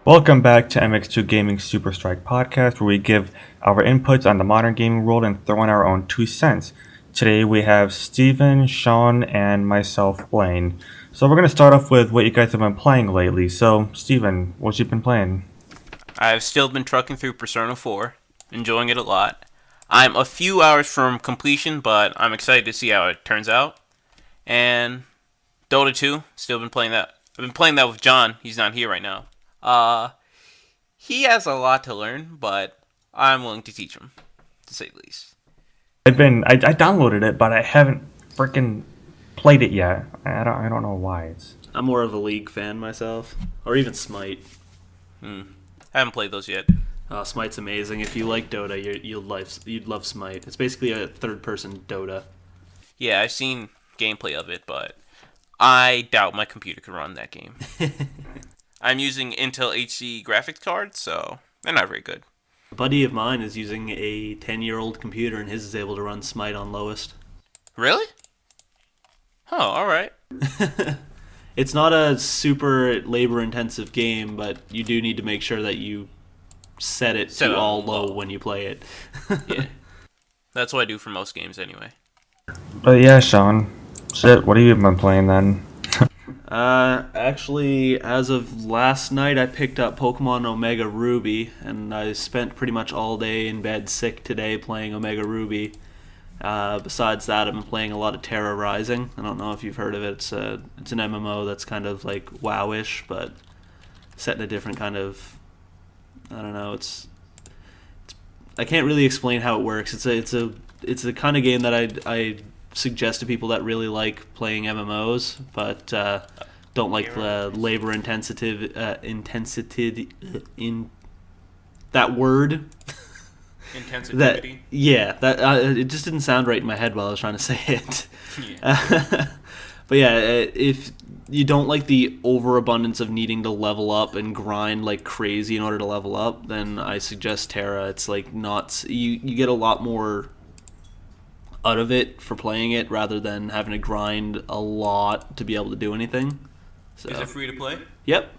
Welcome back to MX2 Gaming Superstrike podcast, where we give our inputs on the modern gaming world and throw in our own 2 cents. Today we have Steven, Shawn, and myself, Blaine. So we're going to start off with what you guys have been playing lately. So, Steven, what you been playing? I've still been trucking through Persona 4, enjoying it a lot. I'm a few hours from completion, but I'm excited to see how it turns out. And Dota 2, still been playing that. I've been playing that with John. He's not here right now. He has a lot to learn, but I'm willing to teach him, to say the least. I downloaded it, but I haven't freaking played it yet. I don't know why. I'm more of a League fan myself, or even Smite. I haven't played those yet. Smite's amazing. If you like Dota, you'd love Smite. It's basically a third-person Dota. Yeah, I've seen gameplay of it, but I doubt my computer can run that game. I'm using Intel HD graphics cards, so they're not very good. A buddy of mine is using a 10-year-old computer, and his is able to run Smite on lowest. Really? Oh, alright. It's not a super labor-intensive game, but you do need to make sure that you set it to all low when you play it. Yeah. That's what I do for most games anyway. But yeah, Shawn. Shit, what have you been playing then? Actually, as of last night, I picked up Pokemon Omega Ruby, and I spent pretty much all day in bed sick today playing Omega Ruby. Besides that, I've been playing a lot of Terra Rising. I don't know if you've heard of it. It's an MMO that's kind of like WoW-ish, but set in a different kind of... I don't know. I can't really explain how it works. It's a kind of game that I suggest to people that really like playing MMOs, but don't like the labor intensity in that word. Intensity. It just didn't sound right in my head while I was trying to say it. Yeah. But yeah, if you don't like the overabundance of needing to level up and grind like crazy in order to level up, then I suggest Terra. It's like not you get a lot more out of it for playing it rather than having to grind a lot to be able to do anything. So. Is it free to play? Yep.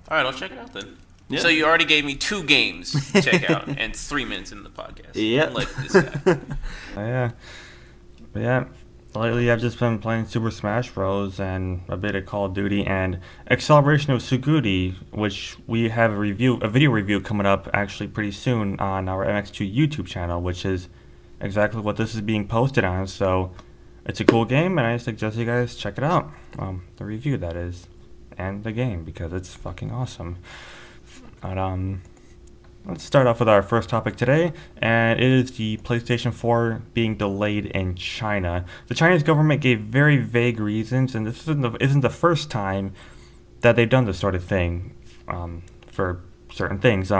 Alright, I'll check it out then. Yeah. So you already gave me 2 games to check out, and it's 3 minutes into the podcast. Yep. Like this guy. Yeah. But yeah, lately I've just been playing Super Smash Bros. And a bit of Call of Duty and Acceleration of Suguri, which we have a video review coming up actually pretty soon on our MX2 YouTube channel, which is exactly what this is being posted on. So it's a cool game, and I suggest you guys check it out. The review, that is, and the game, because it's fucking awesome. But, let's start off with our first topic today, and it is the PlayStation 4 being delayed in China. The Chinese government gave very vague reasons, and this isn't the first time that they've done this sort of thing for certain things.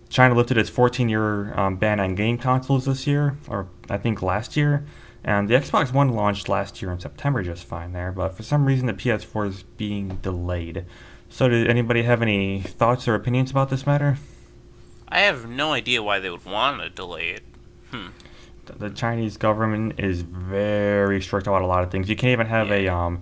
China lifted its 14-year ban on game consoles this year, or I think last year, and the Xbox One launched last year in September just fine there, but for some reason the PS4 is being delayed. So did anybody have any thoughts or opinions about this matter? I have no idea why they would want to delay it. The Chinese government is very strict about a lot of things. You can't even have a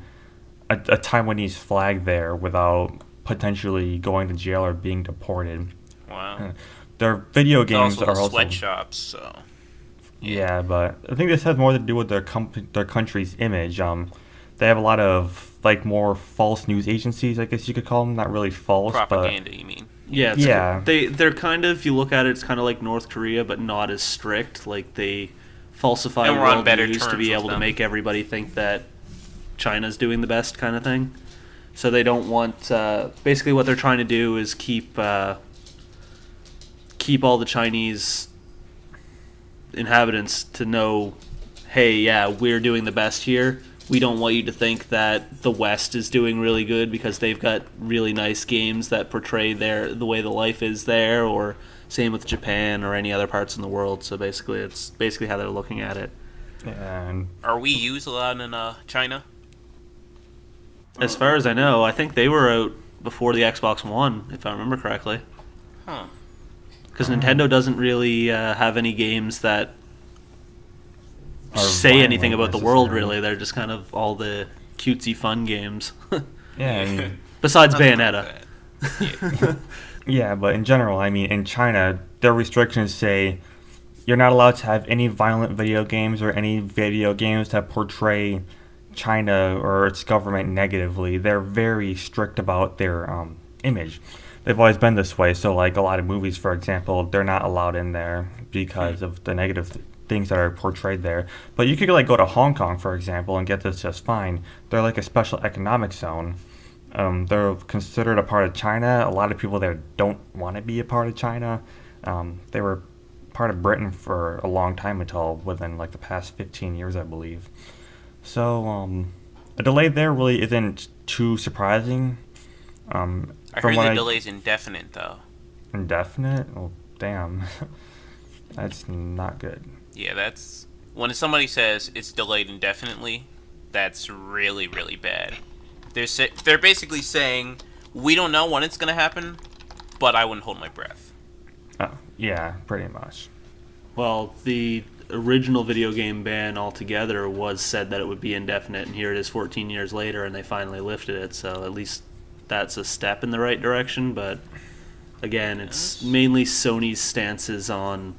Taiwanese flag there without potentially going to jail or being deported. Wow. Their video games also are also sweatshops, so... Yeah, but I think this has more to do with their country's image. They have a lot of more false news agencies, I guess you could call them. Not really false, propaganda, but you mean? Yeah, they're kind of, if you look at it, it's kind of like North Korea, but not as strict. Like, they falsify world news to be able to make everybody think that China's doing the best kind of thing. So they don't want... basically what they're trying to do is keep all the Chinese inhabitants to know, hey, yeah, we're doing the best here. We don't want you to think that the West is doing really good because they've got really nice games that portray the way the life is there, or same with Japan or any other parts in the world. So basically, it's basically how they're looking at it. And Are Wii U's allowed in China? As far as I know, I think they were out before the Xbox One, if I remember correctly. Huh. Because Nintendo doesn't really have any games that say violent anything about the world, necessarily. really. They're just kind of all the cutesy fun games. yeah, I mean, Besides Nothing like Bayonetta. Yeah, but in general, I mean, in China, their restrictions say you're not allowed to have any violent video games or any video games that portray China or its government negatively. They're very strict about their image. They've always been this way. So, like a lot of movies, for example, they're not allowed in there because of the negative things that are portrayed there. But you could like go to Hong Kong, for example, and get this just fine. They're like a special economic zone. They're considered a part of China. A lot of people there don't want to be a part of China. They were part of Britain for a long time until within like the past 15 years, I believe. So a delay there really isn't too surprising. I heard the delay's indefinite, though. Indefinite? Oh, damn. That's not good. Yeah, that's... When somebody says it's delayed indefinitely, that's really, really bad. They're basically saying, we don't know when it's going to happen, but I wouldn't hold my breath. Oh, yeah, pretty much. Well, the original video game ban altogether was said that it would be indefinite, and here it is 14 years later, and they finally lifted it, so at least that's a step in the right direction, but again, it's mainly Sony's stances on...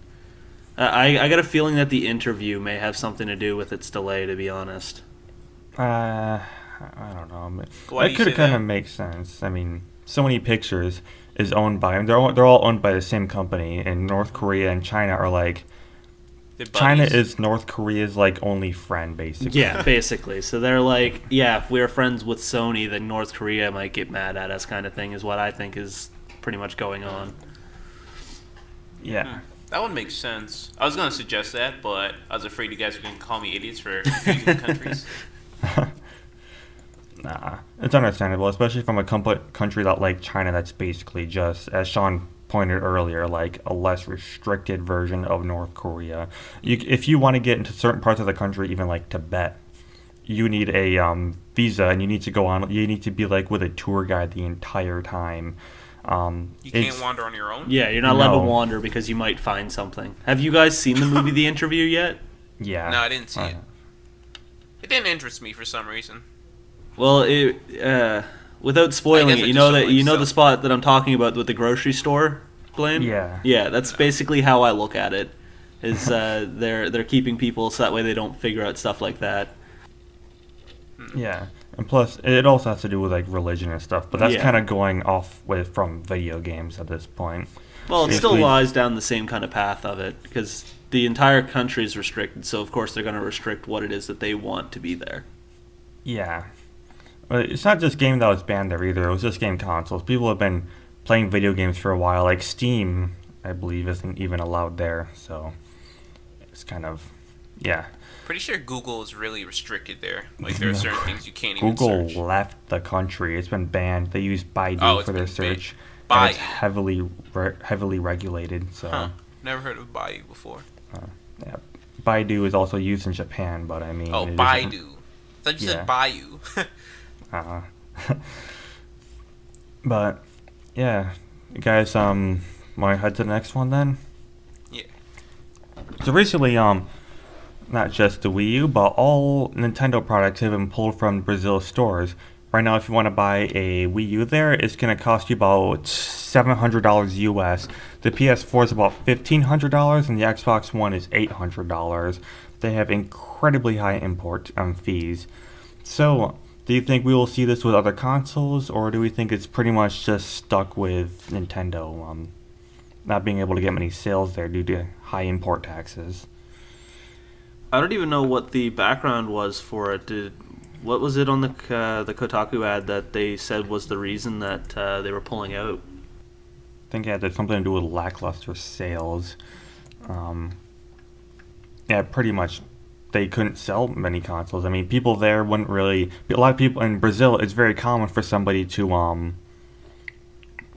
I got a feeling that the interview may have something to do with its delay, to be honest. I don't know. Why do That you could say kind that? of make sense. I mean, Sony Pictures is owned by... They're all owned by the same company, and North Korea and China are like... They're China buddies. is North Korea's like only friend, basically. Yeah, basically. So they're like, yeah, if we're friends with Sony, then North Korea might get mad at us, kind of thing, is what I think is pretty much going on. Yeah. That would make sense. I was going to suggest that, but I was afraid you guys were going to call me idiots for confusing the countries. Nah, it's understandable, especially from a country that like China that's basically just, as Shawn pointed earlier, like a less restricted version of North Korea. If you want to get into certain parts of the country, even like Tibet, you need a visa, and you need to go on. You need to be like with a tour guide the entire time. You can't wander on your own? Yeah, you're not allowed to No. wander because you might find something. Have you guys seen the movie The Interview yet? Yeah. No, I didn't see it. It didn't interest me for some reason. Well, without spoiling I guess it, I you just know don't that like you know the stuff. spot that I'm talking about with the grocery store, Blaine? Yeah. Yeah, that's basically how I look at it. Is they're keeping people so that way they don't figure out stuff like that. Yeah. And plus, it also has to do with like religion and stuff, but that's Yeah. kind of going off from video games at this point. Well, it still Basically- lies down the same kind of path of it because the entire country is restricted. So of course they're going to restrict what it is that they want to be there. Yeah. But it's not just game that was banned there either. It was just game consoles. People have been playing video games for a while. Like Steam, I believe, isn't even allowed there. So it's kind of, yeah. Pretty sure Google is really restricted there. Like, there are certain things you can't Google even search. left the country. It's been banned. They use Baidu Oh, it's for their been banned. search. And it's Baidu. heavily regulated. So Huh. Never heard of Bayou before. yeah. Baidu is also used in Japan, but I mean... Oh, it isn't- Baidu. I thought you Yeah. said Bayou. But yeah, you guys, want to head to the next one then? Yeah. So recently, not just the Wii U, but all Nintendo products have been pulled from Brazil stores. Right now, if you want to buy a Wii U there, it's going to cost you about $700 US. The PS4 is about $1,500, and the Xbox One is $800. They have incredibly high import fees. So, do you think we will see this with other consoles, or do we think it's pretty much just stuck with Nintendo not being able to get many sales there due to high import taxes? I don't even know what the background was for it. What was it on the Kotaku ad that they said was the reason that they were pulling out? I think it had something to do with lackluster sales. Yeah, pretty much they couldn't sell many consoles. I mean, people there wouldn't really... A lot of people in Brazil, it's very common for somebody to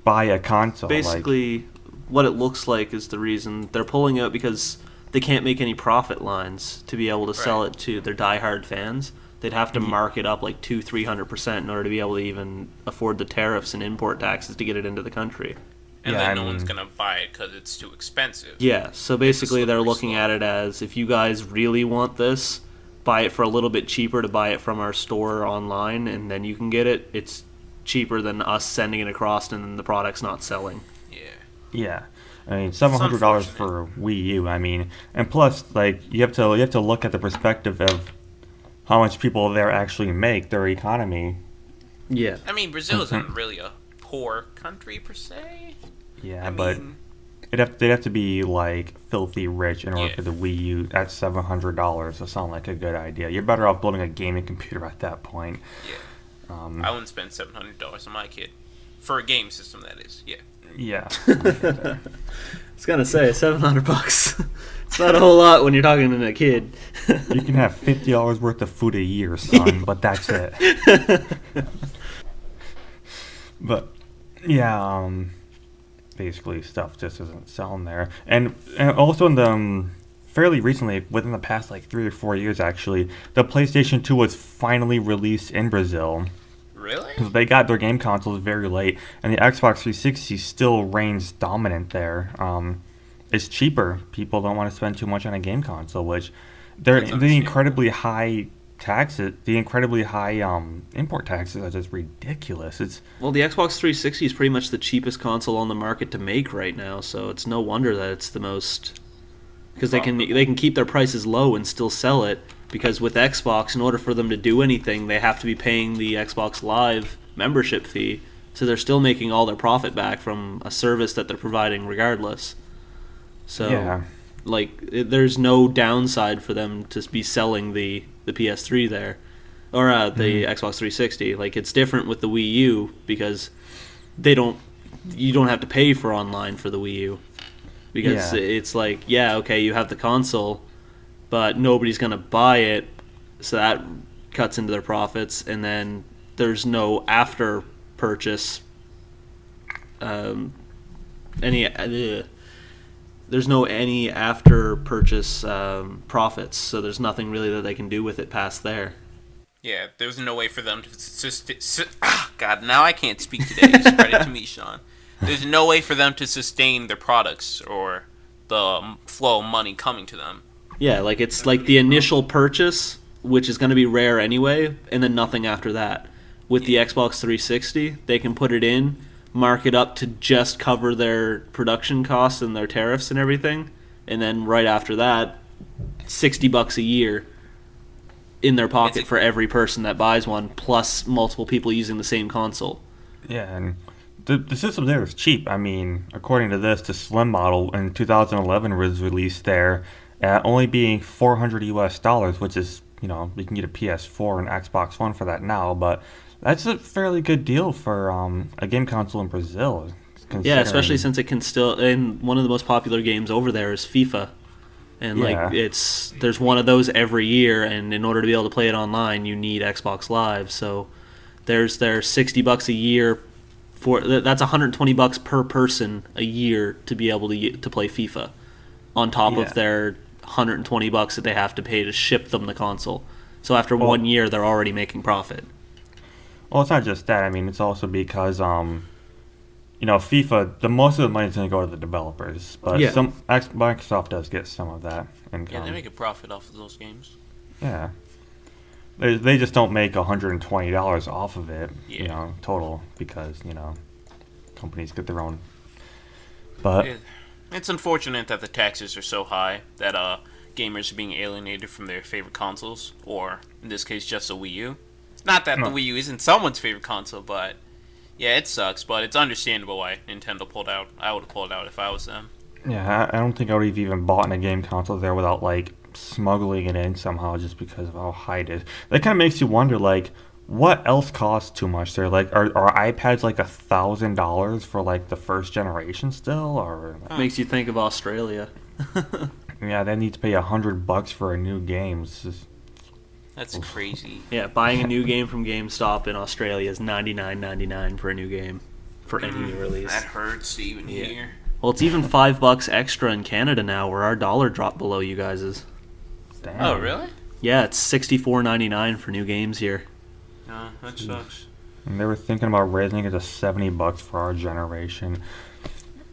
buy a console. Basically, what it looks like is the reason they're pulling out because they can't make any profit lines to be able to sell Right. it to their diehard fans. They'd have to mark it up like 200-300% in order to be able to even afford the tariffs and import taxes to get it into the country. And Yeah, then I no one's mean- going to buy it because it's too expensive. Yeah, so basically they're slippery looking slope. at it as if you guys really want this, buy it for a little bit cheaper to buy it from our store online, and then you can get it. It's cheaper than us sending it across and then the product's not selling. Yeah. Yeah, I mean $700 for Wii U. I mean, and plus, like you have to look at the perspective of how much people there actually make, their economy. Yeah. I mean, Brazil isn't really a poor country per se. Yeah, but they'd have to be like filthy rich in order for the Wii U at $700 to sound like a good idea. You're better off building a gaming computer at that point. Yeah. I wouldn't spend $700 on my kid for a game system. That is. Yeah. Yeah. I was gonna say $700. It's not a whole lot when you're talking to a kid. You can have $50 worth of food a year, son, but that's it. But yeah, basically stuff just isn't selling there, and also in the fairly recently, within the past like 3 or 4 years, actually, the PlayStation 2 was finally released in Brazil. Really? They got their game consoles very late, and the Xbox 360 still reigns dominant there. It's cheaper. People don't want to spend too much on a game console, which the incredibly high taxes, the incredibly high import taxes are just ridiculous. Well, the Xbox 360 is pretty much the cheapest console on the market to make right now, so it's no wonder that it's the most, because they can keep their prices low and still sell it. Because with Xbox, in order for them to do anything, they have to be paying the Xbox Live membership fee. So they're still making all their profit back from a service that they're providing regardless. So, Yeah. there's no downside for them to be selling the PS3 there. Or the Xbox 360. It's different with the Wii U because you don't have to pay for online for the Wii U. Because it's okay, you have the console, but nobody's going to buy it, so that cuts into their profits, and then there's no after purchase there's no any after purchase profits, so there's nothing really that they can do with it past there. Yeah, there's no way for them to God, now I can't speak today. It's credit to me, Shawn. There's no way for them to sustain their products or the flow of money coming to them. Yeah, it's like the initial purchase, which is going to be rare anyway, and then nothing after that. With the Xbox 360, they can put it in, mark it up to just cover their production costs and their tariffs and everything, and then right after that, $60 a year in their pocket for every person that buys one, plus multiple people using the same console. Yeah, and the system there is cheap. I mean, according to this, the Slim model in 2011 was released there at only being $400 US, which is, you can get a PS4 and Xbox One for that now, but that's a fairly good deal for a game console in Brazil. Yeah, especially since it can still, and one of the most popular games over there is FIFA. And there's one of those every year, and in order to be able to play it online, you need Xbox Live. So there's their $60 a year that's $120 per person a year to be able to play FIFA, on top of their $120 that they have to pay to ship them the console. So after 1 year, they're already making profit. Well, it's not just that. I mean, it's also because FIFA, the most of the money is going to go to the developers, but Microsoft does get some of that income. Yeah, they make a profit off of those games. Yeah. They just don't make $120 off of it, total, because, companies get their own. But it's unfortunate that the taxes are so high that gamers are being alienated from their favorite consoles, or in this case, just a Wii U. It's not that the Wii U isn't someone's favorite console, but yeah, it sucks. But it's understandable why Nintendo pulled out. I would have pulled out if I was them. Yeah, I don't think I would have even bought a game console there without smuggling it in somehow, just because of how high it is. That kind of makes you wonder, what else costs too much there? Are iPads $1,000 for the first generation still, or makes you think of Australia? Yeah, they need to pay $100 for a new game. That's crazy. Yeah, buying a new game from GameStop in Australia is $99.99 for a new game for any new release. That hurts to even hear. Well, it's even $5 extra in Canada now, where our dollar dropped below you guys's. Damn. Oh, really? Yeah, it's $64.99 for new games here. No, that sucks. And they were thinking about raising it to $70 for our generation.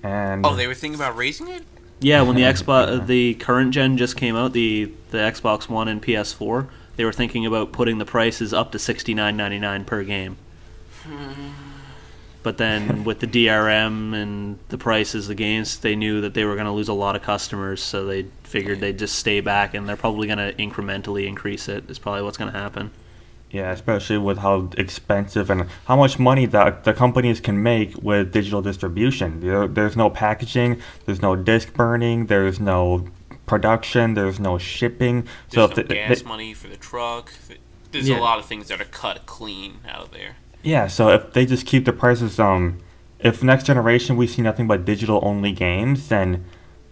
And they were thinking about raising it? Yeah, when the current gen just came out, the Xbox One and PS4, they were thinking about putting the prices up to $69.99 per game. But then with the DRM and the prices of the games, they knew that they were going to lose a lot of customers, so they figured they'd just stay back, and they're probably going to incrementally increase it, is probably what's going to happen. Yeah, especially with how expensive and how much money that the companies can make with digital distribution. There's no packaging, there's no disc burning, there's no production, there's no shipping. There's no gas money for the truck. There's a lot of things that are cut clean out of there. Yeah, so if they just keep the prices, if next generation we see nothing but digital-only games, then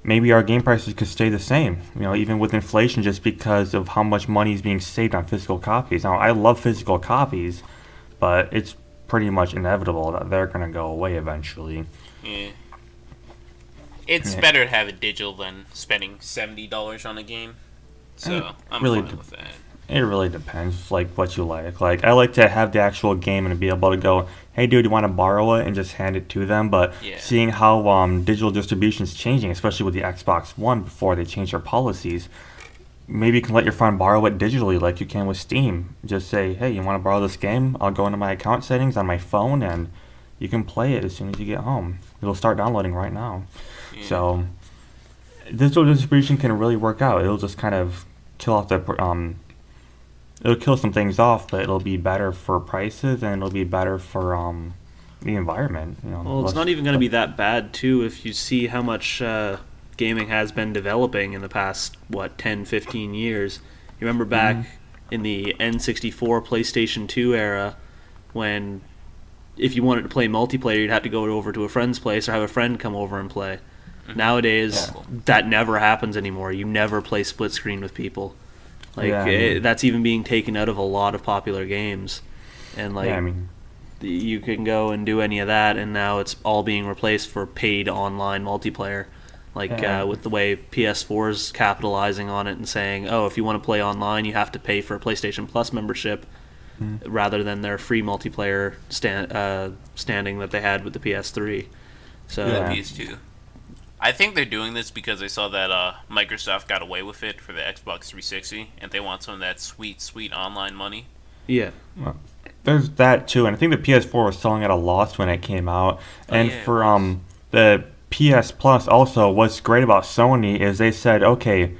maybe our game prices could stay the same, even with inflation, just because of how much money is being saved on physical copies. Now, I love physical copies, but it's pretty much inevitable that they're going to go away eventually. Yeah. It's better to have it digital than spending $70 on a game, so I'm fine with that. It really depends, what you like. I like to have the actual game and be able to go, hey, dude, you want to borrow it, and just hand it to them. But seeing how digital distribution is changing, especially with the Xbox One before they change their policies, maybe you can let your friend borrow it digitally like you can with Steam. Just say, hey, you want to borrow this game? I'll go into my account settings on my phone, and you can play it as soon as you get home. It'll start downloading right now. Yeah. So digital distribution can really work out. It'll just kind of kill off it'll kill some things off, but it'll be better for prices, and it'll be better for the environment. Well, it's not even going to be that bad, too, if you see how much gaming has been developing in the past, 10, 15 years. You remember back in the N64 PlayStation 2 era, when if you wanted to play multiplayer, you'd have to go over to a friend's place or have a friend come over and play. Nowadays, that never happens anymore. You never play split screen with people. That's even being taken out of a lot of popular games, and you can go and do any of that, and now it's all being replaced for paid online multiplayer. With the way PS4's capitalizing on it and saying, oh, if you want to play online, you have to pay for a PlayStation Plus membership, rather than their free multiplayer standing that they had with the PS3. So PS2. I think they're doing this because they saw that Microsoft got away with it for the Xbox 360, and they want some of that sweet, sweet online money. Yeah. Well, there's that, too, and I think the PS4 was selling at a loss when it came out. And for the PS Plus also, what's great about Sony is they said, okay,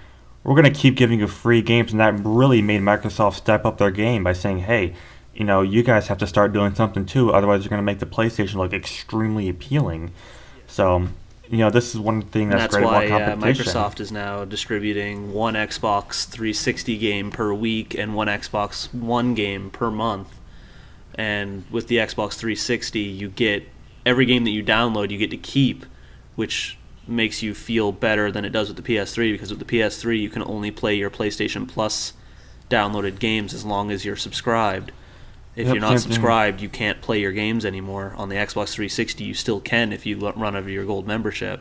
we're going to keep giving you free games, and that really made Microsoft step up their game by saying, hey, you guys have to start doing something, too, otherwise you're going to make the PlayStation look extremely appealing. So this is one thing that's great about competition. That's why Microsoft is now distributing one Xbox 360 game per week and one Xbox One game per month. And with the Xbox 360, you get every game that you download, you get to keep, which makes you feel better than it does with the PS3, because with the PS3, you can only play your PlayStation Plus downloaded games as long as you're subscribed. If you're not subscribed, you can't play your games anymore. On the Xbox 360, you still can if you run over your gold membership.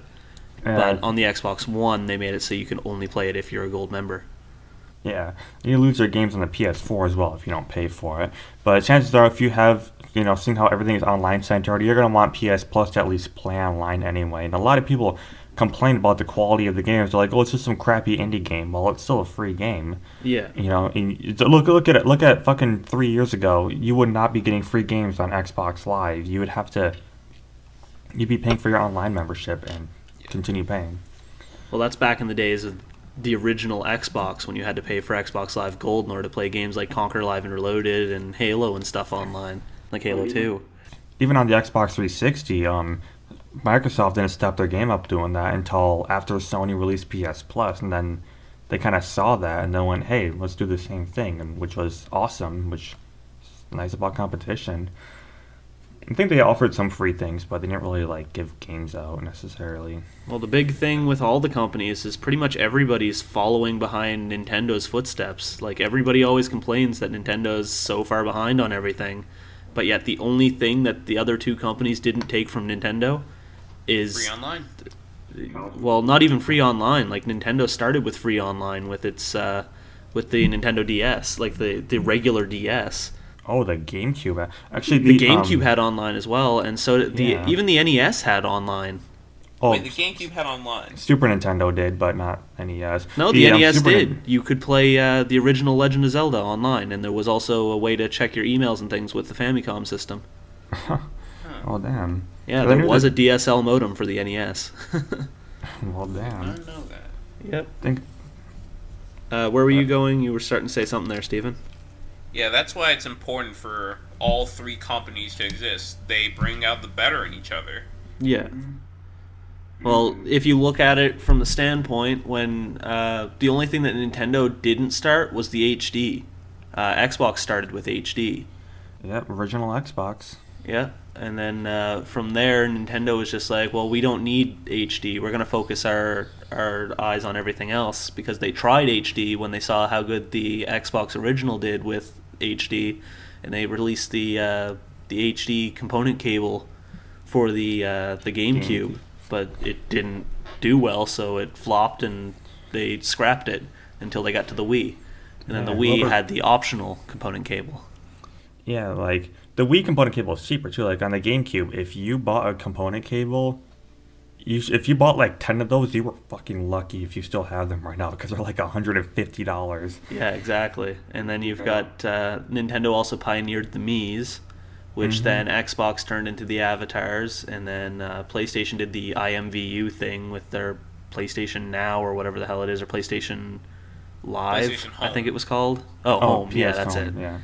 But on the Xbox One, they made it so you can only play it if you're a gold member. Yeah, you lose your games on the PS4 as well if you don't pay for it. But chances are, if you have, seeing how everything is online centered, you're going to want PS Plus to at least play online anyway. And a lot of people complain about the quality of the games. They're like, oh, it's just some crappy indie game. Well, it's still a free game. Yeah. Look at it. Look at fucking 3 years ago. You would not be getting free games on Xbox Live. You'd be paying for your online membership and continue paying. Well, that's back in the days of the original Xbox, when you had to pay for Xbox Live Gold in order to play games like Conquer Live and Reloaded and Halo and stuff online, like Halo 2. Even on the Xbox 360, Microsoft didn't step their game up doing that until after Sony released PS Plus, and then they kind of saw that and then went, hey, let's do the same thing, and which was awesome, which is nice about competition. I think they offered some free things, but they didn't really give games out necessarily. Well, the big thing with all the companies is pretty much everybody's following behind Nintendo's footsteps. Everybody always complains that Nintendo's so far behind on everything, but yet the only thing that the other two companies didn't take from Nintendo is free online. Well, not even free online. Nintendo started with free online with its with the Nintendo DS, the regular DS. Oh, the GameCube. Actually, the GameCube had online as well, and so did even the NES had online. Oh, wait, the GameCube had online. Super Nintendo did, but not NES. No, the NES did. You could play the original Legend of Zelda online, and there was also a way to check your emails and things with the Famicom system. Oh, damn. Yeah, 'Cause I there knew was that- a DSL modem for the NES. Well, I damn. didn't know that. Yep. Think Where were you going? You were starting to say something there, Steven. Yeah, that's why it's important for all three companies to exist. They bring out the better in each other. Yeah. Well, if you look at it from the standpoint when the only thing that Nintendo didn't start was the HD. Xbox started with HD. Yep, original Xbox. Yeah. And then from there, Nintendo was just like, well, we don't need HD. We're going to focus our eyes on everything else, because they tried HD when they saw how good the Xbox original did with HD, and they released the HD component cable for the GameCube, but it didn't do well, so it flopped and they scrapped it until they got to the Wii. And then the Wii had the optional component cable. Yeah, like, the Wii component cable is cheaper, too. Like, on the GameCube, if you bought a component cable, if you bought, like, 10 of those, you were fucking lucky if you still have them right now, because they're, like, $150. Yeah, exactly. And then you've got Nintendo also pioneered the Miis, which then Xbox turned into the avatars, and then PlayStation did the IMVU thing with their PlayStation Now or whatever the hell it is, or PlayStation Live, PlayStation I Home. think it was called. Oh, Home. Yeah, PS that's Home, it. Yeah.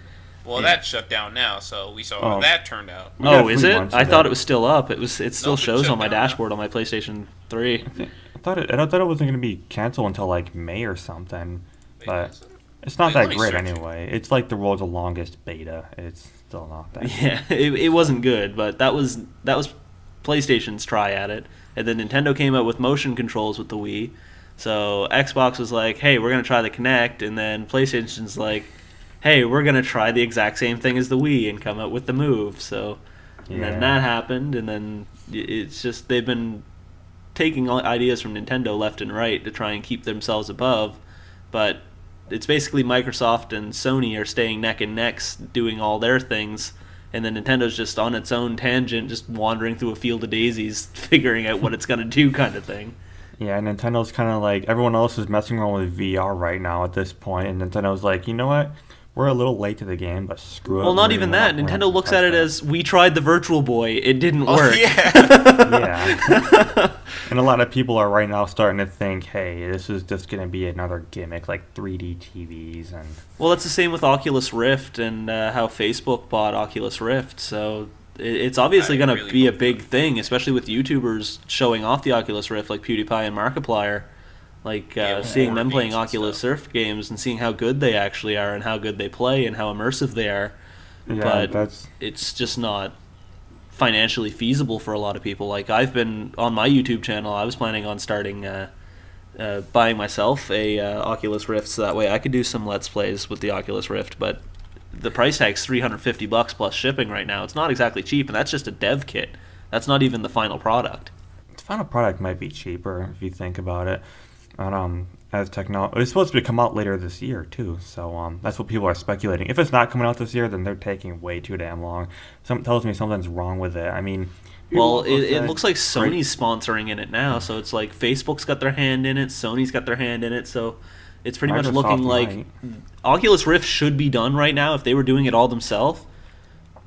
Well, that's shut down now, so we saw how Oh. that turned out. We got Oh, is 3 it? months I of thought that. it was still up. It still Nope, it's shows shut on my down now. dashboard on my PlayStation 3. I thought it wasn't going to be canceled until, like, May or something. Wait, But is it? it's not Wait, let that me great search. anyway. It's, like, the world's longest beta. It's still not that good. Yeah, it wasn't good, but that was PlayStation's try at it. And then Nintendo came out with motion controls with the Wii. So Xbox was like, "Hey, we're gonna try the Kinect," and then PlayStation's like, "Hey, we're gonna try the exact same thing as the Wii and come out with the Move." So, and then that happened, and then it's just they've been taking ideas from Nintendo left and right to try and keep themselves above, but it's basically Microsoft and Sony are staying neck and neck doing all their things, and then Nintendo's just on its own tangent, just wandering through a field of daisies, figuring out what it's going to do kind of thing. Yeah, Nintendo's kind of like, everyone else is messing around with VR right now at this point, and Nintendo's like, you know what? We're a little late to the game, but screw it. Well, not we're even gonna- that. we're Nintendo gonna looks test at it that. as, we tried the Virtual Boy, it didn't work. Yeah. Yeah. And a lot of people are right now starting to think, hey, this is just going to be another gimmick, like 3D TVs and... Well, it's the same with Oculus Rift and how Facebook bought Oculus Rift. So it's obviously I going to really be a hope big thing, especially with YouTubers showing off the Oculus Rift, like PewDiePie and Markiplier. Like Yeah, seeing horror them playing games and Oculus stuff. Rift games and seeing how good they actually are and how good they play and how immersive they are. Yeah, But that's... it's just not financially feasible for a lot of people. Like, I've been on my YouTube channel, I was planning on starting buying myself a Oculus Rift so that way I could do some Let's Plays with the Oculus Rift, but the price tag's $350 plus shipping right now. It's not exactly cheap, and that's just a dev kit. That's not even the final product. The final product might be cheaper if you think about it. And, as technology... It's supposed to come out later this year, too. So that's what people are speculating. If it's not coming out this year, then they're taking way too damn long. Something tells me something's wrong with it. I mean... Well, people it say- looks like Sony's sponsoring in it now, so it's like Facebook's got their hand in it, Sony's got their hand in it, so it's pretty much Microsoft looking like might. Oculus Rift should be done right now if they were doing it all themselves,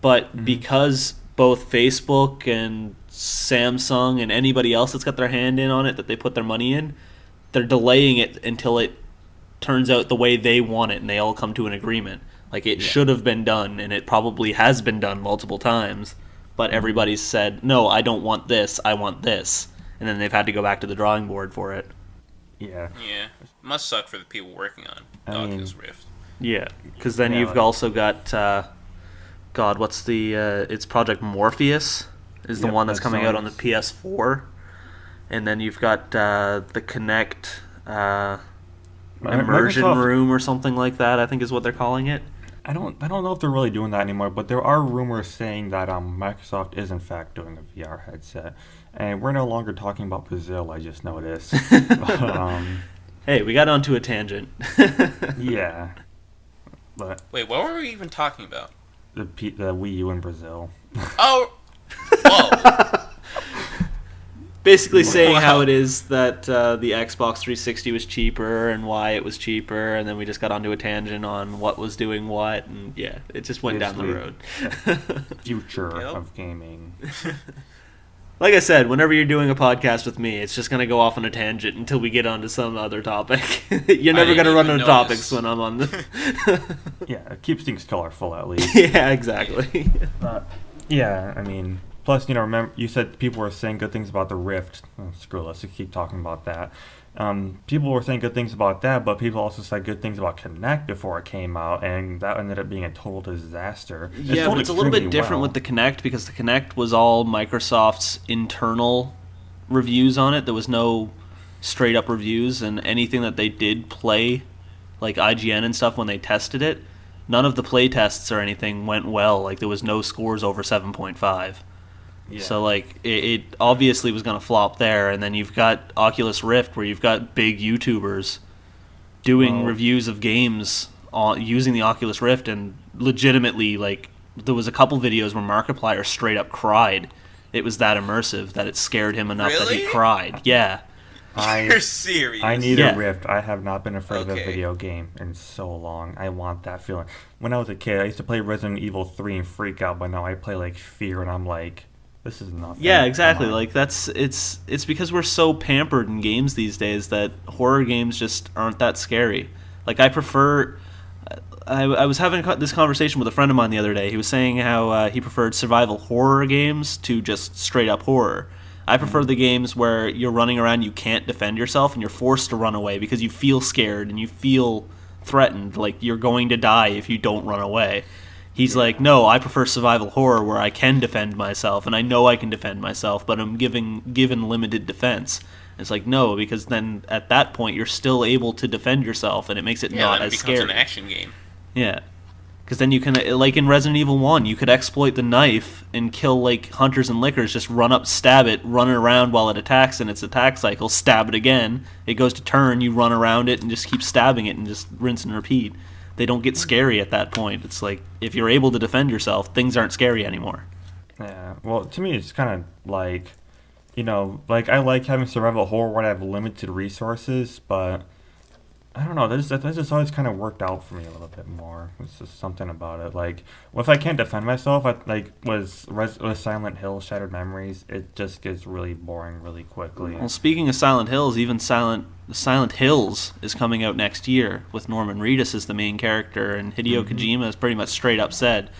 but because both Facebook and Samsung and anybody else that's got their hand in on it that they put their money in, they're delaying it until it turns out the way they want it and they all come to an agreement. Like, it should have been done, and it probably has been done multiple times, but everybody's said, no, I don't want this, I want this. And then they've had to go back to the drawing board for it. Yeah. Yeah. Must suck for the people working on I mean- Oculus Rift. Yeah, because then Yeah, you've like- also got, God, what's the, it's Project Morpheus is the Yep, one that's that's coming out on the Sony's. PS4. And then you've got the Kinect Immersion Microsoft- Room or something like that, I think is what they're calling it. I don't know if they're really doing that anymore, but there are rumors saying that Microsoft is in fact doing a VR headset, and we're no longer talking about Brazil. I just noticed. But, Hey, we got onto a tangent. yeah, but Wait, what were we even talking about? the Wii U in Brazil. Oh! Whoa! basically saying how it is that the Xbox 360 was cheaper and why it was cheaper, and then we just got onto a tangent on what was doing what, and yeah, it just went down the road. Future of gaming. Like I said, whenever you're doing a podcast with me, it's just going to go off on a tangent until we get onto some other topic. You're never going to run out of topics when I'm on the... Yeah, it keeps things colorful at least. Yeah, exactly. Yeah, I mean, plus, remember, you said people were saying good things about the Rift. Oh, screw it, let's just keep talking about that. People were saying good things about that, but people also said good things about Kinect before it came out, and that ended up being a total disaster. Yeah, but it's a little bit different with the Kinect, because the Kinect was all Microsoft's internal reviews on it. There was no straight-up reviews, and anything that they did play, like IGN and stuff, when they tested it, none of the play tests or anything went well. Like, there was no scores over 7.5. Yeah. So, like, it obviously was going to flop there, and then you've got Oculus Rift, where you've got big YouTubers doing reviews of games using the Oculus Rift, and legitimately, like, there was a couple videos where Markiplier straight up cried. It was that immersive that it scared him enough that he cried. Yeah. You're serious? I need a Rift. I have not been afraid of a video game in so long. I want that feeling. When I was a kid, I used to play Resident Evil 3 and freak out, but now I play, like, Fear, and I'm like... This is nothing. Yeah, exactly. Like it's because we're so pampered in games these days that horror games just aren't that scary. Like I prefer. I was having this conversation with a friend of mine the other day. He was saying how he preferred survival horror games to just straight up horror. I prefer the games where you're running around, you can't defend yourself, and you're forced to run away because you feel scared and you feel threatened, like you're going to die if you don't run away. He's like, no, I prefer survival horror where I can defend myself, and I know I can defend myself, but I'm given limited defense. It's like, no, because then at that point you're still able to defend yourself, and it makes it not as scary. Yeah, it becomes an action game. Yeah. Because then you can, like in Resident Evil 1, you could exploit the knife and kill, like, hunters and lickers, just run up, stab it, run it around while it attacks in its attack cycle, stab it again, it goes to turn, you run around it and just keep stabbing it and just rinse and repeat. They don't get scary at that point. It's like, if you're able to defend yourself, things aren't scary anymore. Yeah, well, to me, it's kind of like, like, I like having survival horror where I have limited resources, but I don't know, that just always kind of worked out for me a little bit more. It's just something about it. Like, well, if I can't defend myself, with Silent Hill Shattered Memories, it just gets really boring really quickly. Well, speaking of Silent Hills, even Silent Hills is coming out next year with Norman Reedus as the main character, and Hideo Kojima has pretty much straight up said,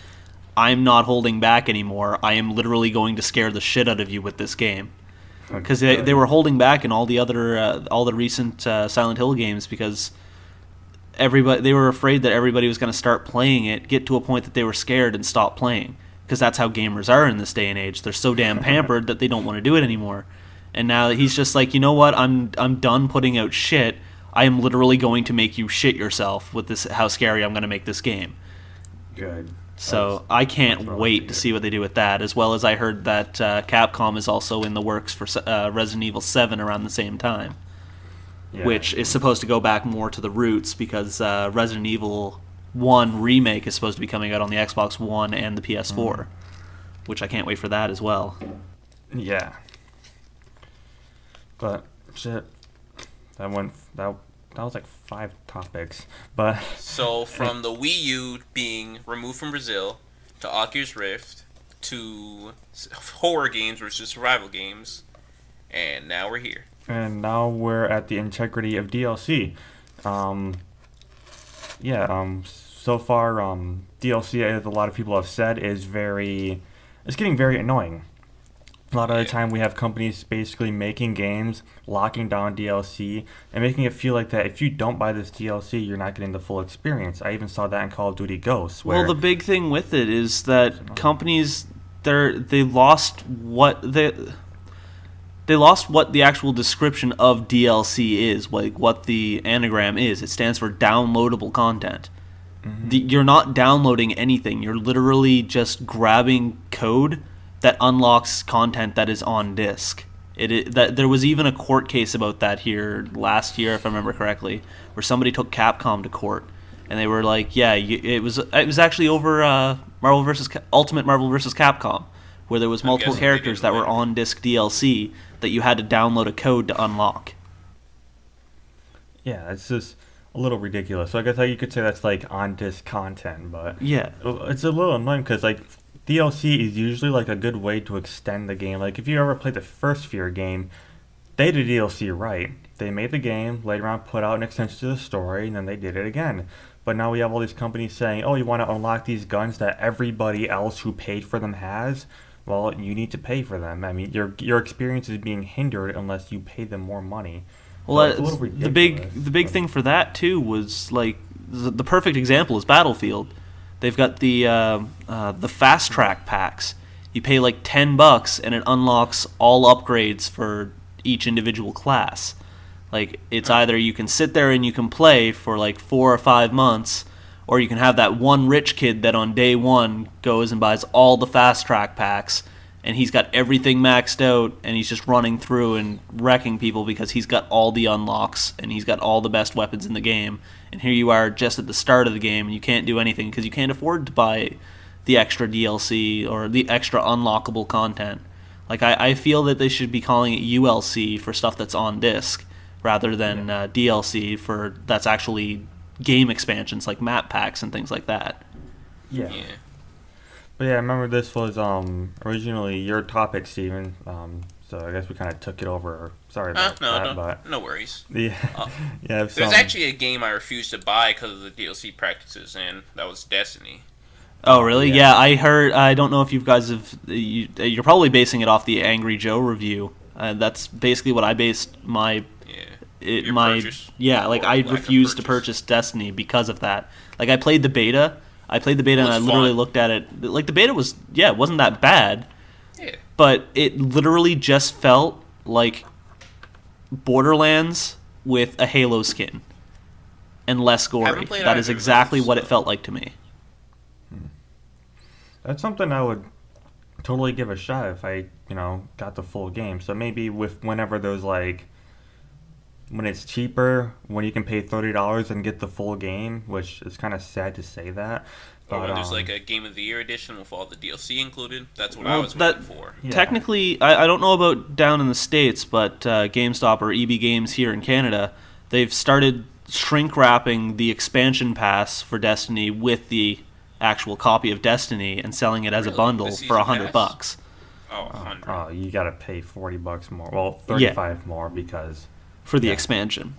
I'm not holding back anymore. I am literally going to scare the shit out of you with this game. Because they were holding back in all the recent Silent Hill games because they were afraid that everybody was going to start playing it, get to a point that they were scared and stop playing. Because that's how gamers are in this day and age. They're so damn pampered that they don't want to do it anymore. And now he's just like, you know what? I'm done putting out shit. I am literally going to make you shit yourself with this. How scary I'm going to make this game. Good. So I can't wait to see what they do with that, as well as I heard that Capcom is also in the works for Resident Evil 7 around the same time, which is supposed to go back more to the roots because Resident Evil 1 Remake is supposed to be coming out on the Xbox One and the PS4, which I can't wait for that as well. Yeah. But, shit, that was like 5 topics, but... So, from the Wii U being removed from Brazil, to Oculus Rift, to horror games versus survival games, and now we're here. And now we're at the integrity of DLC. So far, DLC, as a lot of people have said, it's getting very annoying. A lot of the time we have companies basically making games, locking down DLC, and making it feel like that if you don't buy this DLC, you're not getting the full experience. I even saw that in Call of Duty Ghosts. Well, the big thing with it is that companies, they lost what the actual description of DLC is, like what the anagram is. It stands for downloadable content. You're not downloading anything. You're literally just grabbing code that unlocks content that is on disc. There was even a court case about that here last year, if I remember correctly, where somebody took Capcom to court, and they were like, "Yeah, it was actually over Ultimate Marvel vs. Capcom, where there was I'm multiple guessing they characters didn't that were win. on-disc DLC that you had to download a code to unlock. Yeah, it's just a little ridiculous. So I guess you could say that's like on disc content, but Yeah. it's a little annoying because like DLC is usually like a good way to extend the game. Like if you ever played the first Fear game, they did DLC right. They made the game, later on put out an extension to the story, and then they did it again. But now we have all these companies saying, "Oh, you want to unlock these guns that everybody else who paid for them has? Well, you need to pay for them. I mean, your experience is being hindered unless you pay them more money." So Well, it's a little the big ridiculous. thing for that too was like the perfect example is Battlefield. They've got the fast track packs. You pay like $10 and it unlocks all upgrades for each individual class. Like it's either you can sit there and you can play for like 4 or 5 months, or you can have that one rich kid that on day one goes and buys all the fast track packs, and he's got everything maxed out, and he's just running through and wrecking people because he's got all the unlocks and he's got all the best weapons in the game. And here you are just at the start of the game and you can't do anything because you can't afford to buy the extra DLC or the extra unlockable content. Like I feel that they should be calling it ULC for stuff that's on disc rather than DLC for that's actually game expansions like map packs and things like that. Yeah. Yeah. But yeah, I remember this was originally your topic, Steven. So I guess we kind of took it over. Sorry about that, No, but no worries. yeah, yeah. There's actually a game I refused to buy because of the DLC practices, and that was Destiny. Oh, really? Yeah. Yeah, I heard. I don't know if you guys have. You're probably basing it off the Angry Joe review. That's basically what I based my Yeah. Your purchase? yeah. Like Or I lack of refused to purchase? purchase Destiny because of that. Like I played the beta. And was I literally fun. looked at it. Like the beta was, it wasn't that bad, Yeah. but it literally just felt like Borderlands with a Halo skin and less gory. Haven't played That is either of exactly those, what it so- felt like to me. That's something I would totally give a shot if I, got the full game. So maybe with whenever there's like when it's cheaper, when you can pay $30 and get the full game, which is kind of sad to say that. Or But, when there's like a Game of the Year edition with all the DLC included. That's what I Well, was that- waiting for. Yeah. Technically, I don't know about down in the States, but GameStop or EB Games here in Canada, they've started shrink wrapping the expansion pass for Destiny with the actual copy of Destiny and selling it as a Really? bundle The for season $100. pass? Oh, 100. oh, you gotta pay $40 more. Well, 35 more because For the Yeah. expansion.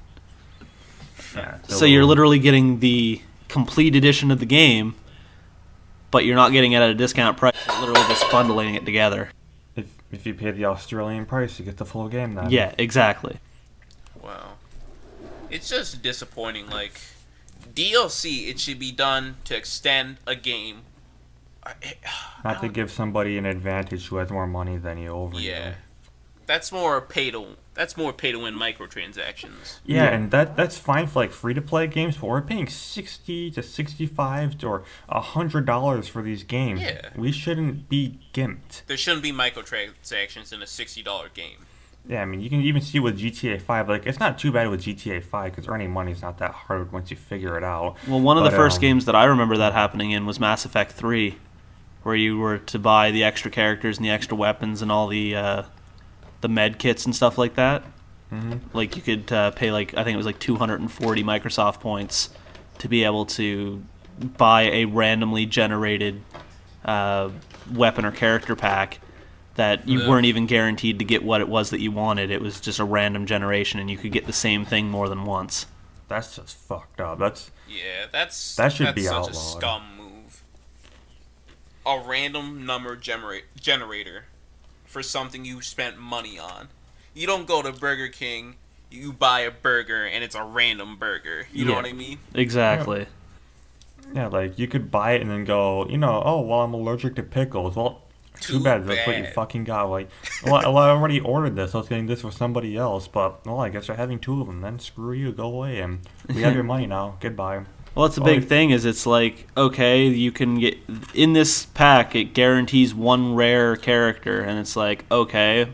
yeah. So you're literally getting the complete edition of the game, but you're not getting it at a discount price. You're literally just bundling it together. if you pay the Australian price, you get the full game then. Yeah, exactly. Wow. It's just disappointing. Like, DLC, it should be done to extend a game. Not to give somebody an advantage who has more money than you over you. Yeah. That's more pay to win microtransactions. Yeah, and that's fine for like free to play games, but we're paying $60 to $65 or $100 for these games. Yeah. We shouldn't be gimped. There shouldn't be microtransactions in a $60 game. Yeah, I mean you can even see with GTA 5, like it's not too bad with GTA 5 because earning money is not that hard once you figure it out. Well, one of the But, first games that I remember that happening in was Mass Effect 3, where you were to buy the extra characters and the extra weapons and all the med kits and stuff like that. Mm-hmm. Like you could pay like I think it was like 240 Microsoft points to be able to buy a randomly generated weapon or character pack that you Yeah. weren't even guaranteed to get what it was that you wanted. It was just a random generation, and you could get the same thing more than once. That's just fucked up. That should be such outlawed. a scum move. A random number generator for something you spent money on. You don't go to Burger King, you buy a burger, and it's a random burger. You know Yeah. what I mean? Exactly. Yeah, like you could buy it and then go, oh well, I'm allergic to pickles. Well, too Too bad. That's what you bad. fucking got. Like, well, I already ordered this. I was getting this for somebody else, but well, I guess you're having two of them. Then screw you. Go away, and we have your money now. Goodbye. Well, that's the Oh, big it- thing is it's like, okay, you can get in this pack, it guarantees one rare character, and it's like, okay,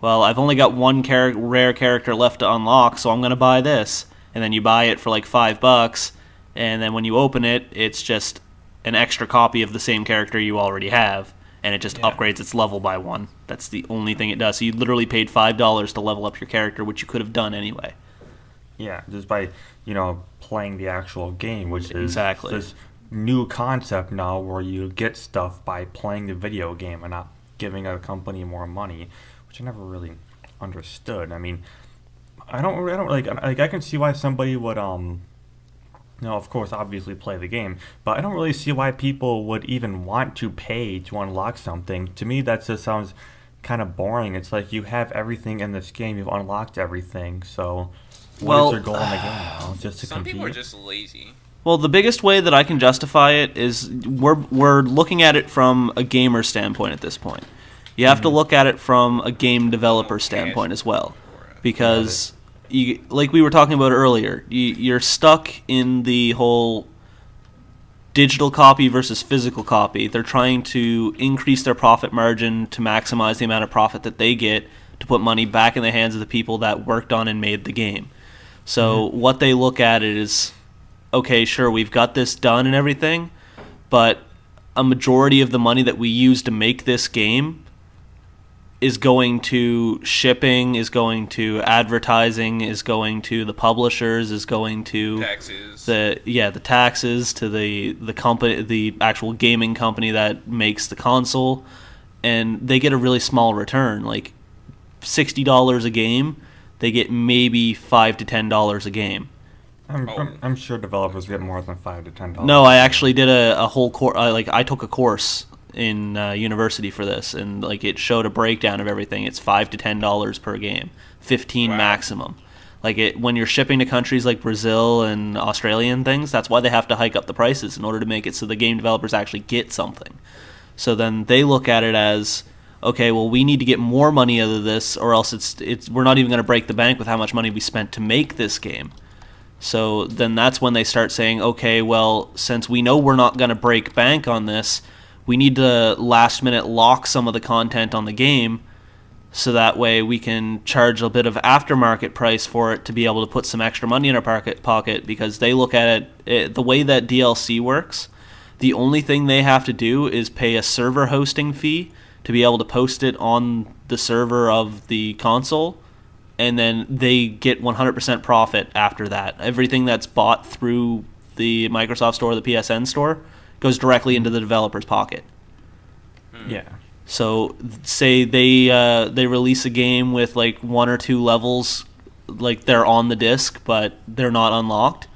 well, I've only got one rare character left to unlock, so I'm going to buy this. And then you buy it for like $5, and then when you open it, it's just an extra copy of the same character you already have. and it just Yeah. upgrades its level by 1. That's the only thing it does. So you literally paid $5 to level up your character, which you could have done anyway. Yeah, just by playing the actual game, which is Exactly. this new concept now where you get stuff by playing the video game and not giving a company more money, which I never really understood. I mean, I don't like I can see why somebody would of course, obviously play the game, but I don't really see why people would even want to pay to unlock something. To me, that just sounds kind of boring. It's like you have everything in this game, you've unlocked everything, so what is your goal in the game now? Just to Some compete? people are just lazy. Well, the biggest way that I can justify it is we're looking at it from a gamer standpoint at this point. You have to look at it from a game developer standpoint as well, because like we were talking about earlier, you're stuck in the whole digital copy versus physical copy. They're trying to increase their profit margin to maximize the amount of profit that they get to put money back in the hands of the people that worked on and made the game. So what they look at is, okay, sure, we've got this done and everything, but a majority of the money that we use to make this game is going to shipping, is going to advertising, is going to the publishers, is going to Taxes. the taxes, to the company, the actual gaming company that makes the console, and they get a really small return, like $60 a game. They get maybe $5 to $10 a game. I'm sure developers get more than $5 to $10. No, I actually did a whole course. I took a course in university for this, and like it showed a breakdown of everything. It's $5 to $10 per game, 15 maximum. Like when you're shipping to countries like Brazil and Australia and things, that's why they have to hike up the prices in order to make it so the game developers actually get something. So then they look at it as, okay, well, we need to get more money out of this, or else it's we're not even going to break the bank with how much money we spent to make this game. So then that's when they start saying, okay, well, since we know we're not going to break bank on this, we need to last minute lock some of the content on the game, so that way we can charge a bit of aftermarket price for it to be able to put some extra money in our pocket, because they look at it the way that DLC works. The only thing they have to do is pay a server hosting fee to be able to post it on the server of the console, and then they get 100% profit after that. Everything that's bought through the Microsoft Store or the PSN Store goes directly into the developer's pocket. Yeah. So say they release a game with like 1 or 2 levels, like they're on the disc but they're not unlocked,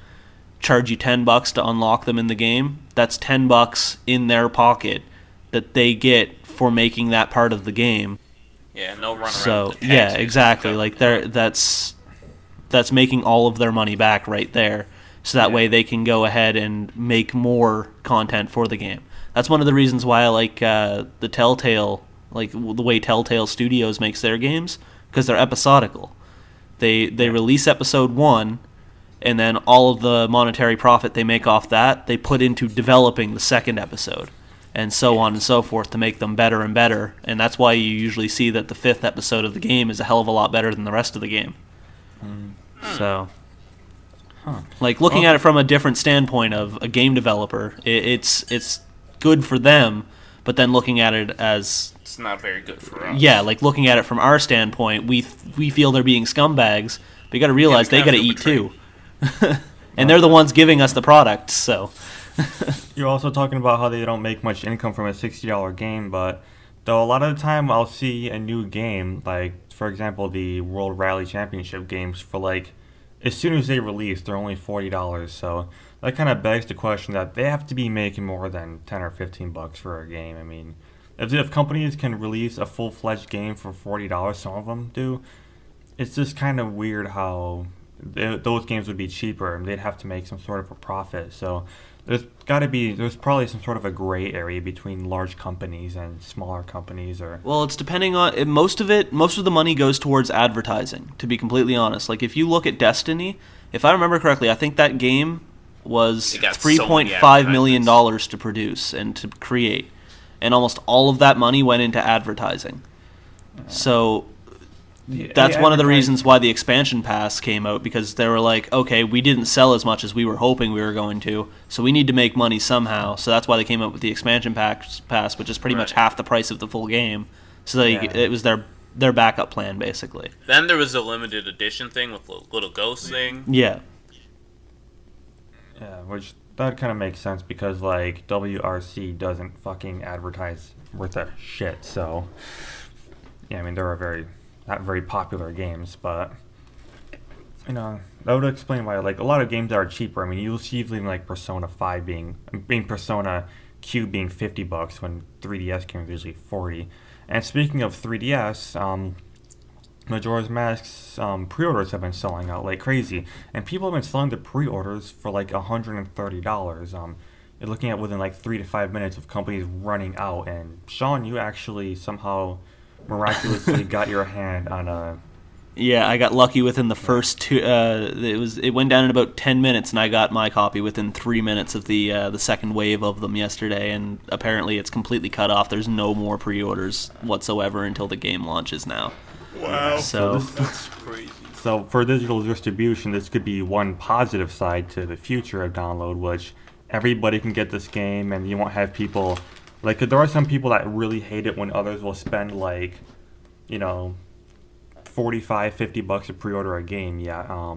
charge you $10 to unlock them in the game. That's $10 in their pocket that they get for making that part of the game. Yeah, no run around. So with the yeah, taxes. exactly. Like that's making all of their money back right there. So that way they can go ahead and make more content for the game. That's one of the reasons why I like the Telltale, like the way Telltale Studios makes their games, because they're episodical. They release episode 1, and then all of the monetary profit they make off that, they put into developing the second episode, and so on and so forth, to make them better and better. And that's why you usually see that the 5th episode of the game is a hell of a lot better than the rest of the game. So, like, looking at it from a different standpoint of a game developer, it's good for them, but then looking at it as, It's not very good for us. yeah, like looking at it from our standpoint, we feel they're being scumbags, but you got to realize we they kinda got to feel eat too. And they're the ones giving us the product, so. You're also talking about how they don't make much income from a $60 game, but though a lot of the time I'll see a new game, like for example the World Rally Championship games, for like as soon as they release they're only $40. So that kind of begs the question that they have to be making more than 10 or 15 bucks for a game. I mean, if companies can release a full-fledged game for $40, some of them do, it's just kind of weird how those games would be cheaper and they'd have to make some sort of a profit. So there's probably some sort of a gray area between large companies and smaller companies. Or Well, it's depending on most of the money goes towards advertising, to be completely honest. Like if you look at Destiny, if I remember correctly, I think that game was It got so many $3.5 million advertisements. to produce and to create, and almost all of that money went into advertising. So That's one of the advertised- reasons why the expansion pass came out, because they were like, okay, we didn't sell as much as we were hoping we were going to, so we need to make money somehow. So that's why they came up with the expansion pass, which is pretty much half the price of the full game. So it was their backup plan, basically. Then there was a limited edition thing with the little ghost thing. Yeah. Yeah, which that kind of makes sense because like WRC doesn't fucking advertise worth a shit. So yeah, I mean they're not very popular games, but you know that would explain why like a lot of games that are cheaper. I mean you'll see even like Persona 5 being Persona Q being $50 when 3DS games are usually 40. And speaking of 3DS, Majora's Mask's pre-orders have been selling out like crazy, and people have been selling the pre-orders for like $130. You're looking at within like 3 to 5 minutes of companies running out. And Shawn, you actually somehow miraculously got your hand on a. Yeah, I got lucky within the first two. It went down in about 10 minutes, and I got my copy within 3 minutes of the second wave of them yesterday. And apparently, it's completely cut off. There's no more pre-orders whatsoever until the game launches now. Wow. So That's crazy. So for digital distribution, this could be one positive side to the future of download, which everybody can get this game, and you won't have people like. 'Cause there are some people that really hate it when others will spend like, you know, $45-$50 to pre-order a game. Yeah,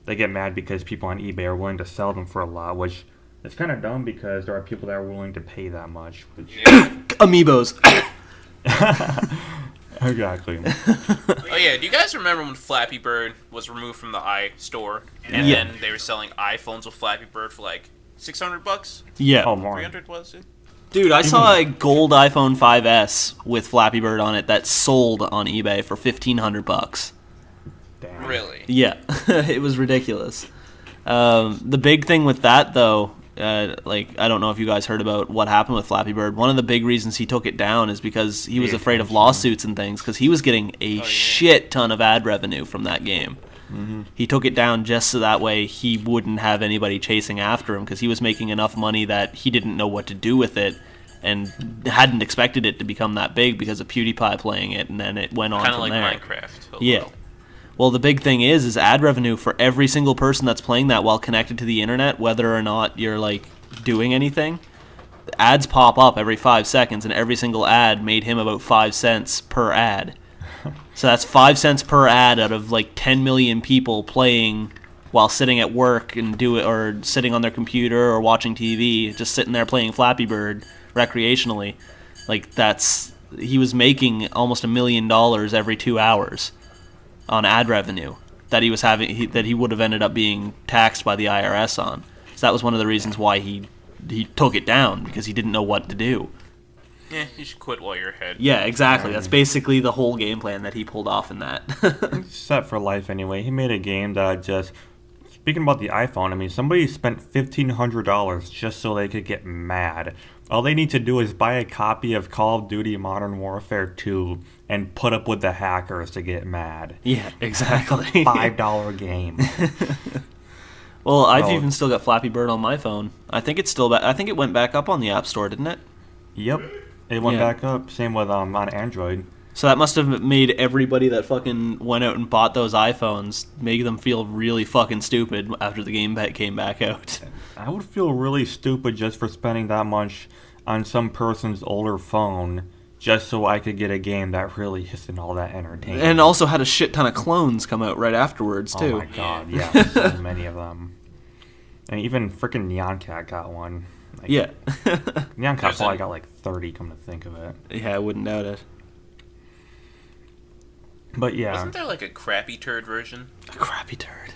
they get mad because people on eBay are willing to sell them for a lot, which is kind of dumb because there are people that are willing to pay that much. Which Amiibos. exactly. Oh yeah, do you guys remember when Flappy Bird was removed from the iStore, and Yeah. then they were selling iPhones with Flappy Bird for like $600? Yeah. Oh, more. 300 was it? Dude, I saw a gold iPhone 5S with Flappy Bird on it that sold on eBay for $1,500. Damn. Really? Yeah, it was ridiculous. The big thing with that, though, like I don't know if you guys heard about what happened with Flappy Bird. One of the big reasons he took it down is because he was afraid of lawsuits and things, because he was getting a shit ton of ad revenue from that game. Mm-hmm. He took it down just so that way he wouldn't have anybody chasing after him, because he was making enough money that he didn't know what to do with it and hadn't expected it to become that big because of PewDiePie playing it, and then it went on Kind of from like there. Minecraft. Yeah. Well, the big thing is ad revenue for every single person that's playing that while connected to the internet, whether or not you're like doing anything. Ads pop up every 5 seconds, and every single ad made him about 5 cents per ad. So that's 5 cents per ad out of like 10 million people playing while sitting at work and or sitting on their computer or watching TV, just sitting there playing Flappy Bird recreationally. Like he was making almost $1 million every 2 hours on ad revenue that he was having, that he would have ended up being taxed by the IRS on. So that was one of the reasons why he took it down, because he didn't know what to do. Yeah, you should quit while you're ahead. Yeah, exactly. That's basically the whole game plan that he pulled off in that. Set for life anyway. He made a game that just. Speaking about the iPhone, I mean, somebody spent $1,500 just so they could get mad. All they need to do is buy a copy of Call of Duty Modern Warfare 2 and put up with the hackers to get mad. Yeah, exactly. $5 game. Well, I've even still got Flappy Bird on my phone. I think it's still I think it went back up on the App Store, didn't it? Yep. It went Yeah. back up. Same with on Android. So that must have made everybody that fucking went out and bought those iPhones make them feel really fucking stupid after the game came back out. I would feel really stupid just for spending that much on some person's older phone just so I could get a game that really isn't all that entertaining. And also had a shit ton of clones come out right afterwards, too. Oh my god, yeah, so many of them. And even freaking Neon Cat got one. Like, Yeah. Neon Cat probably got like 30, come to think of it. Yeah, I wouldn't doubt it. But yeah. Wasn't there like a crappy turd version? A crappy turd.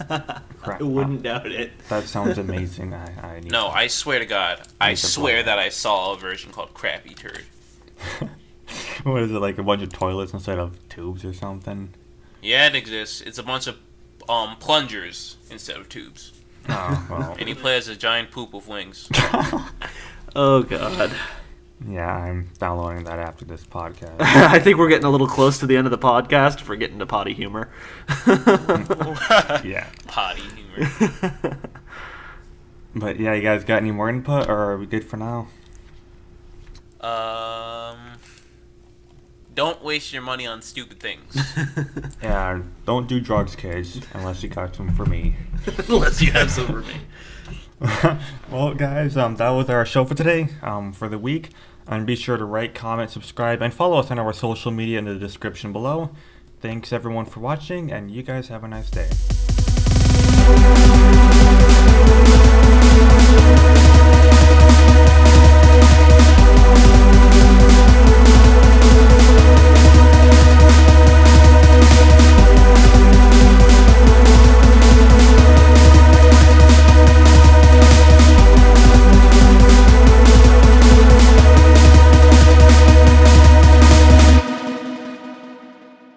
Crap. I wouldn't doubt it. That sounds amazing. I need No, to- I swear to God, I Need to swear play that I saw a version called Crappy Turd. What is it, like a bunch of toilets instead of tubes or something? Yeah, it exists. It's a bunch of plungers instead of tubes. Oh, well. And he plays a giant poop with wings. Oh, God. Yeah, I'm downloading that after this podcast. I think we're getting a little close to the end of the podcast if we're getting to potty humor. Yeah. Potty humor. But yeah, you guys got any more input, or are we good for now? Don't waste your money on stupid things. Yeah, don't do drugs, kids, unless you got some for me. Unless you have some for me. Well, guys, that was our show for today, for the week. And be sure to rate, comment, subscribe, and follow us on our social media in the description below. Thanks, everyone, for watching, and you guys have a nice day.